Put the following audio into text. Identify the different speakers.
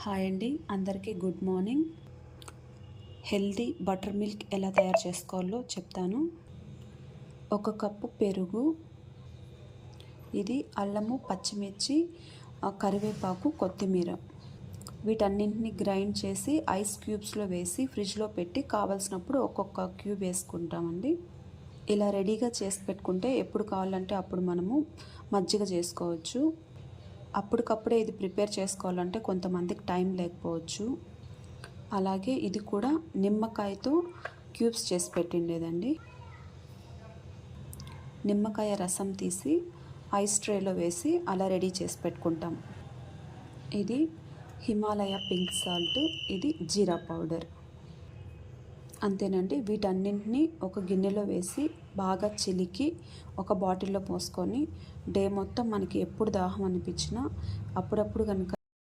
Speaker 1: Hi అండి, అందరికీ good morning. Healthy butter milk ఎలా తయారు చేసుకోవాలో చెప్తాను. 1 కప్పు పెరుగు, ఇది అల్లము, పచ్చిమిర్చి, కరివేపాకు, కొత్తిమీర, వీటన్నింటిని గ్రైండ్ చేసి ఐస్ క్యూబ్స్లో వేసి ఫ్రిడ్జ్లో పెట్టి కావాల్సినప్పుడు ఒక్కొక్క క్యూబ్ వేసుకుంటామండి. ఇలా రెడీగా చేసి పెట్టుకుంటే ఎప్పుడు కావాలంటే అప్పుడు మనము మజ్జిగ చేసుకోవచ్చు. అప్పటికప్పుడే ఇది ప్రిపేర్ చేసుకోవాలంటే కొంతమందికి టైం లేకపోవచ్చు. అలాగే ఇది కూడా నిమ్మకాయతో క్యూబ్స్ చేసి పెట్టిండేదండి. నిమ్మకాయ రసం తీసి ఐస్ ట్రేలో వేసి అలా రెడీ చేసి పెట్టుకుంటాం. ఇది హిమాలయ పింక్ సాల్ట్, ఇది జీరా పౌడర్. అంతేనండి. వీటన్నింటినీ ఒక గిన్నెలో వేసి బాగా చిలికి ఒక బాటిల్లో పోసుకొని డే మొత్తం మనకి ఎప్పుడు దాహం అనిపించినా అప్పుడప్పుడు కనుక